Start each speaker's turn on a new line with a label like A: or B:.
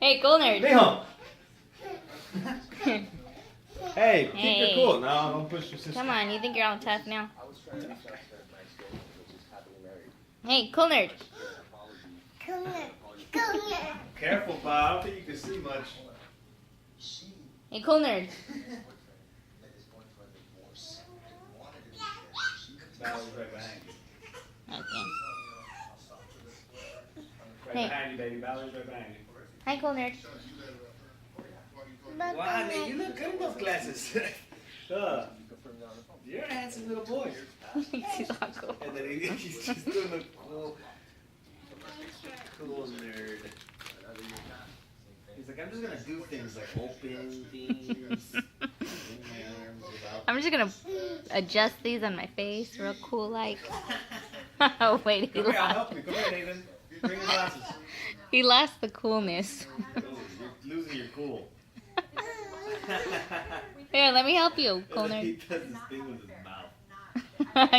A: Hey, cool nerd.
B: Mijo. Hey, keep
A: Hey.
B: your cool. No, don't push your sister.
A: Come on, you think you're all tough now? Hey, cool nerd.
B: Careful, Pa. I don't think you can see much.
A: Hey, cool nerd.
B: Valerie's right behind you.
A: Okay.
B: Right
A: Hey.
B: behind you, baby. Valerie's right behind you.
A: Hi, cool nerd.
B: Wow, man, you look good in those glasses. You're a handsome little boy.
A: He's all cool.
B: And then he's just doing the cool nerd. He's like, I'm just gonna do things like open things.
A: I'm just gonna adjust these on my face real cool like. Oh wait, he
B: Come here, I'll
A: lost.
B: help you. Come here, Nathan. Bring your glasses.
A: He lost the coolness.
B: You're losing your cool.
A: Here, let me help you, cool
B: He
A: nerd.
B: does this thing with his mouth.
A: Yeah.